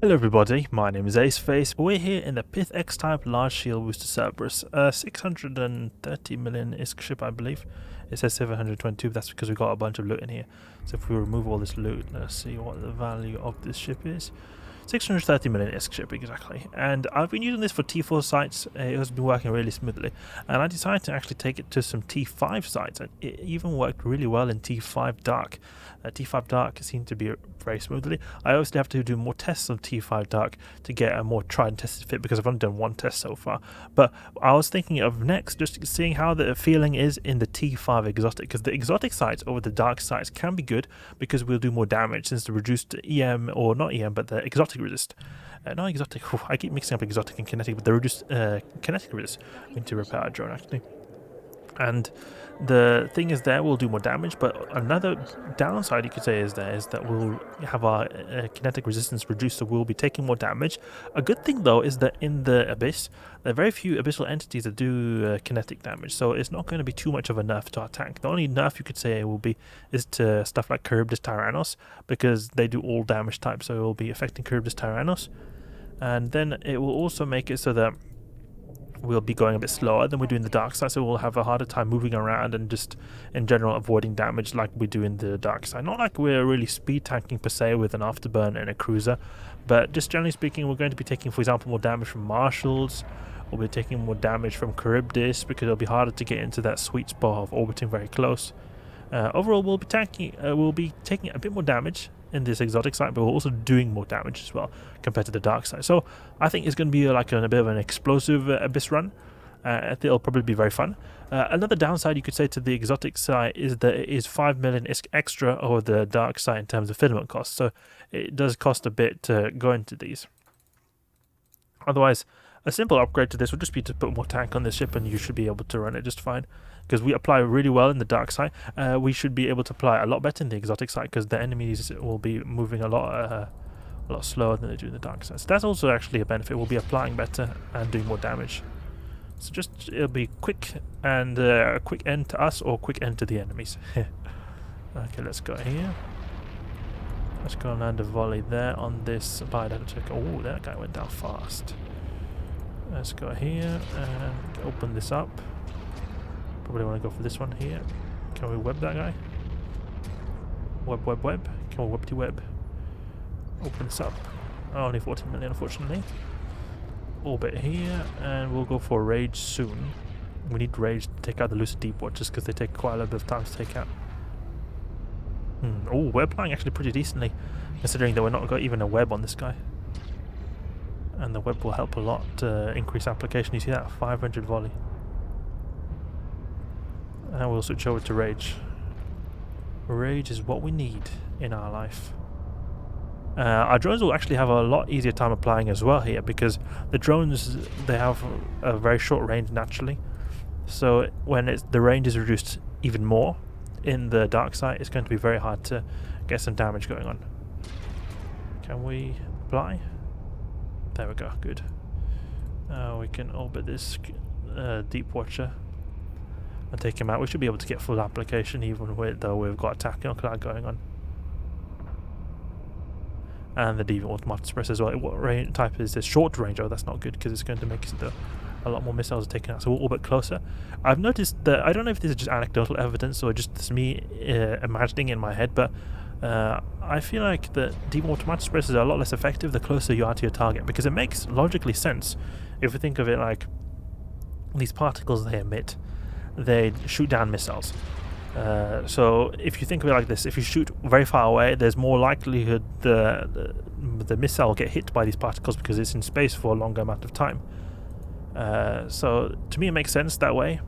Hello everybody, my name is Aceface. We're here in the Pith X type large shield booster Cerberus, 630 million-isk ship I believe. It says 722, but that's because we got a bunch of loot in here. So if we remove all this loot, let's see what the value of this ship is. 630 million-isk ship, exactly. And I've been using this for T4 sites. It has been working really smoothly. And I decided to actually take it to some T5 sites. And it even worked really well in T5 Dark. T5 Dark seemed to be very smoothly. I obviously have to do more tests of T5 Dark to get a more tried and tested fit because I've only done one test so far. But I was thinking of next just seeing how the feeling is in the T5 Exotic, because the Exotic sites over the Dark sites can be good because we'll do more damage since the reduced EM, or not EM, but the Exotic resist. Not Exotic, I keep mixing up Exotic and Kinetic, but the reduced Kinetic resist. We need to repair our drone actually. And the thing is there, we'll do more damage, but another downside you could say is that we'll have our kinetic resistance reduced, so we'll be taking more damage. A good thing though is that in the Abyss, there are very few abyssal entities that do kinetic damage, so it's not going to be too much of a nerf to our tank. The only nerf you could say will be is to stuff like Charybdis Tyrannos, because they do all damage types, so it will be affecting Charybdis Tyrannos. And then it will also make it so that we'll be going a bit slower than we do in the dark side, so we'll have a harder time moving around and just in general avoiding damage like we do in the dark side. Not like we're really speed tanking per se with an afterburn and a cruiser, but just generally speaking, we're going to be taking, for example, more damage from marshals. We'll be taking more damage from Charybdis because it'll be harder to get into that sweet spot of orbiting very close. Overall, we'll be taking a bit more damage in this exotic side, but we're also doing more damage as well compared to the dark side. So I think it's going to be like a bit of an explosive abyss run. I think it'll probably be very fun. Another downside you could say to the exotic side is that it is 5 million extra over the dark side in terms of filament cost. So it does cost a bit to go into these. Otherwise, a simple upgrade to this would just be to put more tank on this ship and you should be able to run it just fine. Because we apply really well in the dark side, we should be able to apply a lot better in the exotic side because the enemies will be moving a lot slower than they do in the dark side. So that's also actually a benefit. We'll be applying better and doing more damage. So just it'll be quick and a quick end to us or quick end to the enemies. Okay, let's go here. Let's go and land a volley there on this Ballistic. Oh, that guy went down fast. Let's go here and open this up. Probably want to go for this one here. Can we web that guy? Web. Can we web? Open this up. Only 14 million, unfortunately. Orbit here, and we'll go for rage soon. We need rage to take out the lucid deep watchers because they take quite a little bit of time to take out. Oh, we're applying actually pretty decently, considering that we're not got even a web on this guy. And the web will help a lot to increase application. You see that? 500 volley. And we'll switch over to rage. Rage is what we need in our life. Our drones will actually have a lot easier time applying as well here because the drones, they have a very short range naturally. So when the range is reduced even more in the dark side, it's going to be very hard to get some damage going on. Can we apply? There we go, good. We can orbit this deep watcher and take him out. We should be able to get full application even though we've got attack cloud going on. And the deviant automatic suppressor as well. What range type is this? Short range. Oh, that's not good because it's going to make a lot more missiles are taken out. So we'll orbit closer. I've noticed that, I don't know if this is just anecdotal evidence or just me imagining in my head, but I feel like the deviant automatic suppressors are a lot less effective the closer you are to your target, because it makes logically sense if you think of it like these particles they emit, they shoot down missiles. So if you think of it like this, if you shoot very far away, there's more likelihood the missile will get hit by these particles because it's in space for a longer amount of time. So to me it makes sense that way,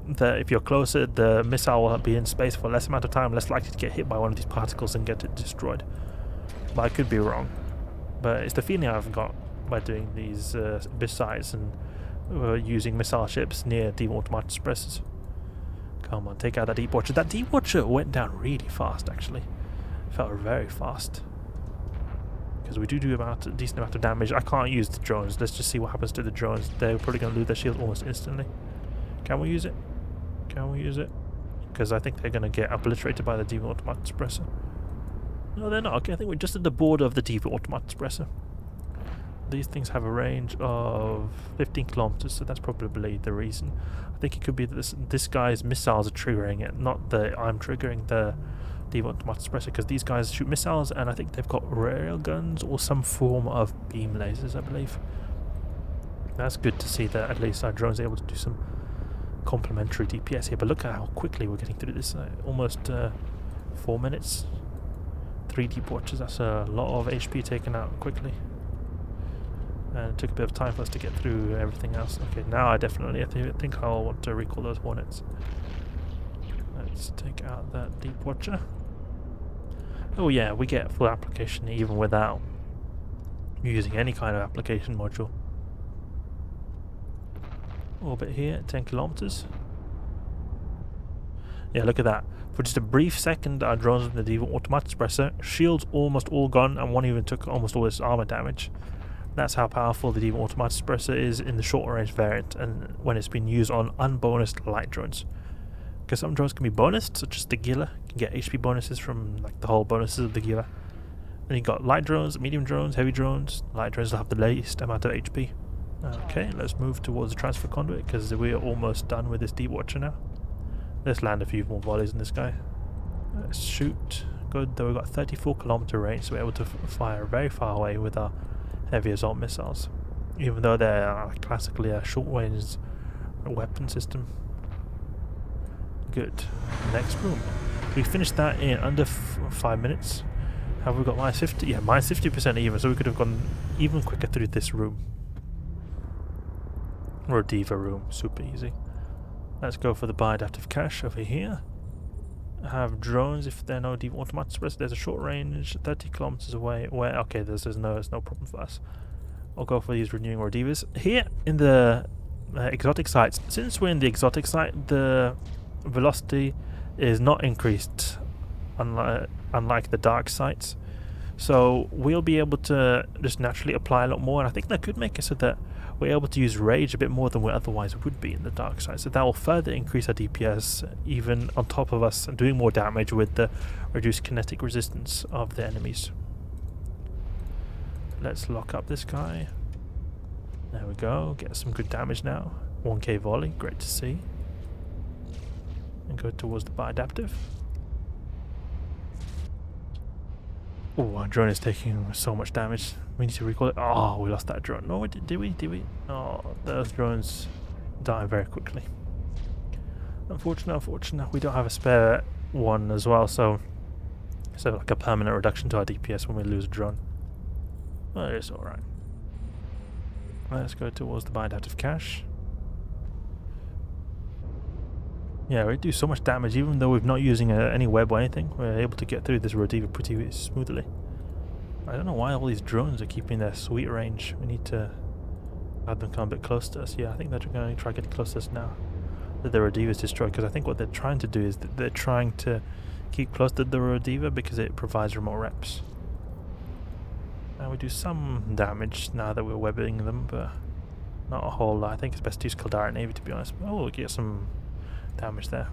that if you're closer, the missile will be in space for less amount of time, less likely to get hit by one of these particles and get it destroyed. But I could be wrong. But it's the feeling I've got by doing these abyss sites and using missile ships near deep automatic suppressors. Come on, take out that deep watcher. That deep watcher went down really fast actually. Felt very fast. Because we do a decent amount of damage. I can't use the drones. Let's just see what happens to the drones. They're probably going to lose their shield almost instantly. Can we use it? Can we use it? Because I think they're going to get obliterated by the deviant automatic suppressor. No, they're not. Okay, I think we're just at the border of the deviant automatic suppressor. these things have a range of 15 kilometers, so that's probably the reason. I think it could be that this guy's missiles are triggering it, not that I'm triggering the automatic suppressor, because these guys shoot missiles, and I think they've got rail guns or some form of beam lasers, I believe. That's good to see that at least our drones are able to do some complementary DPS here, but look at how quickly we're getting through this. Almost 4 minutes. 3 deep watches, that's a lot of HP taken out quickly. And it took a bit of time for us to get through everything else. Okay, now I think I'll want to recall those Hornets. Let's take out that deep watcher. Oh yeah, we get full application even without using any kind of application module. Orbit here, 10 kilometers. Yeah, look at that. For just a brief second, our drones with the Diva automatic suppressor, shields almost all gone, and one even took almost all its armor damage. That's how powerful the Diva automatic suppressor is in the short range variant, and when it's been used on unbonused light drones. Because some drones can be bonused, such as the Gila, can get HP bonuses from like the whole bonuses of the Gila. And you got light drones, medium drones, heavy drones. Light drones will have the least amount of HP. Okay, let's move towards the transfer conduit, because we are almost done with this deep watcher now. Let's land a few more volleys in this guy. Let's shoot. Good, though we've got 34 kilometer range, so we're able to fire very far away with our heavy assault missiles, even though they're classically a short range weapon system. Good. Next room. We finished that in under 5 minutes. Have we got minus 50? Yeah, minus 50% even, so we could have gone even quicker through this room. Or a Diva room, super easy. Let's go for the bi-adaptive cache over here. Have drones if there are no Diva automatic suppressor. There's a short range, 30 kilometers away. Where okay, there's no problem for us. I'll go for these renewing or Divas here in the exotic sites. Since we're in the exotic site, the velocity is not increased, unlike the dark sites. So we'll be able to just naturally apply a lot more, and I think that could make it so that we're able to use rage a bit more than we otherwise would be in the dark side. So that will further increase our DPS, even on top of us doing more damage with the reduced kinetic resistance of the enemies. Let's lock up this guy. There we go, get some good damage now. 1k volley, great to see. And go towards the bi-adaptive. Oh, our drone is taking so much damage. We need to recall it. Oh, we lost that drone. No, did we? Oh, those drones die very quickly. Unfortunate. We don't have a spare one as well, so like a permanent reduction to our DPS when we lose a drone. Well, it's alright. Let's go towards the bi-adaptive cache. Yeah, we do so much damage, even though we're not using any web or anything. We're able to get through this Rodiva pretty smoothly. I don't know why all these drones are keeping their sweet range. We need to have them come a bit close to us. Yeah, I think they're going to try to get close to us now that the Rodiva is destroyed, because I think what they're trying to do is that they're trying to keep close to the Rodiva because it provides remote reps. And we do some damage now that we're webbing them, but not a whole lot. I think it's best to use Caldari Navy, to be honest. Oh, we'll get some damage there.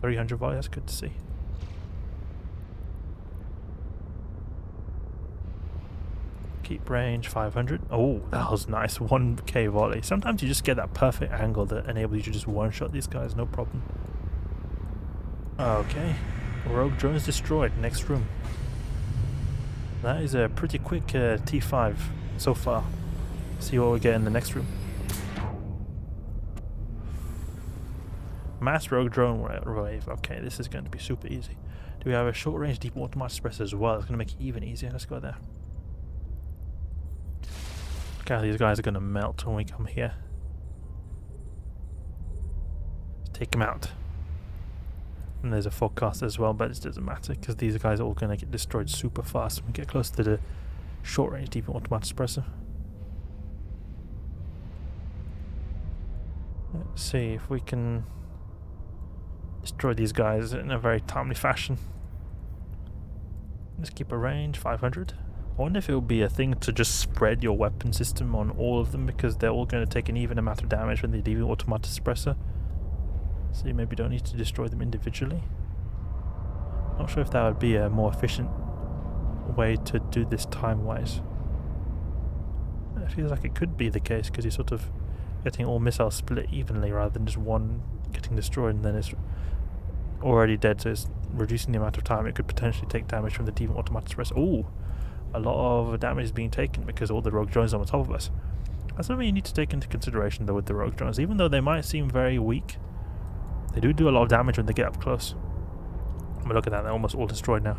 300 volley, that's good to see. Keep range 500. Oh, that was nice. 1k volley. Sometimes you just get that perfect angle that enables you to just one-shot these guys, no problem. Okay, rogue drone is destroyed. Next room. That is a pretty quick T5 so far. See what we get in the next room. Mass rogue drone wave. Okay, this is going to be super easy. Do we have a short range deep automatic suppressor as well? It's going to make it even easier. Let's go there. Okay, these guys are going to melt when we come here. Let's take them out. And there's a forecast as well, but it doesn't matter because these guys are all going to get destroyed super fast when we get close to the short range deep automatic suppressor. Let's see if we can destroy these guys in a very timely fashion. Let's keep a range 500. I wonder if it would be a thing to just spread your weapon system on all of them, because they're all going to take an even amount of damage when they leave the automatic suppressor. So you maybe don't need to destroy them individually. Not sure if that would be a more efficient way to do this time-wise. It feels like it could be the case because you're sort of getting all missiles split evenly rather than just one getting destroyed and then it's already dead, so it's reducing the amount of time it could potentially take damage from the Demon Automatic Suppressor. Ooh, a lot of damage is being taken because all the rogue drones are on top of us. That's something you need to take into consideration though with the rogue drones. Even though they might seem very weak, they do a lot of damage when they get up close. But look at that, they're almost all destroyed now.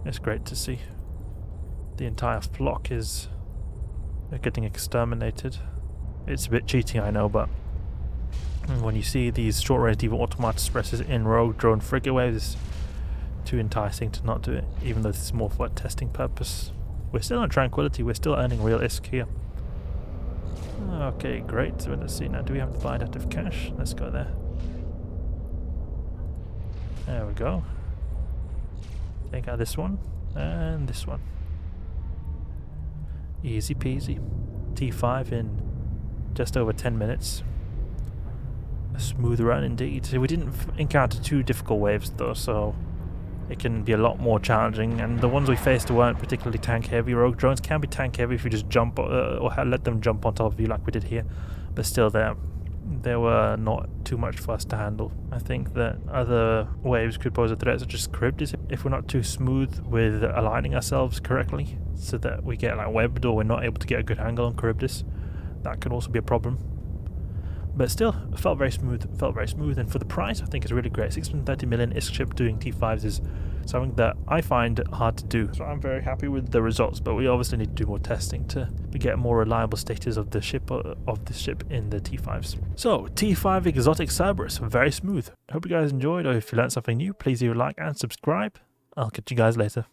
It's great to see. The entire flock is getting exterminated. It's a bit cheating, I know, but when you see these short-range Demon Automatic Suppressors in rogue drone frigate waves, it's too enticing to not do it, even though this is more for a testing purpose. We're still on Tranquility, we're still earning real ISK here. Okay, great. So let's see now. Do we have the bind out of cash? Let's go there. There we go. Take out this one and this one. Easy peasy. T5 in just over 10 minutes. A smooth run indeed. We didn't encounter too difficult waves though, so it can be a lot more challenging, and the ones we faced weren't particularly tank heavy. Rogue drones can be tank heavy if you just jump or let them jump on top of you like we did here, but still they were not too much for us to handle. I think that other waves could pose a threat, such as Charybdis, if we're not too smooth with aligning ourselves correctly so that we get like webbed or we're not able to get a good angle on Charybdis. That could also be a problem. But still, it felt very smooth, and for the price I think it's really great. 630 million ISK ship doing T5s is something that I find hard to do. So I'm very happy with the results, but we obviously need to do more testing to get more reliable status of the ship in the T5s. So, T5 Exotic Cerberus, very smooth. Hope you guys enjoyed, or if you learned something new, please leave a like and subscribe. I'll catch you guys later.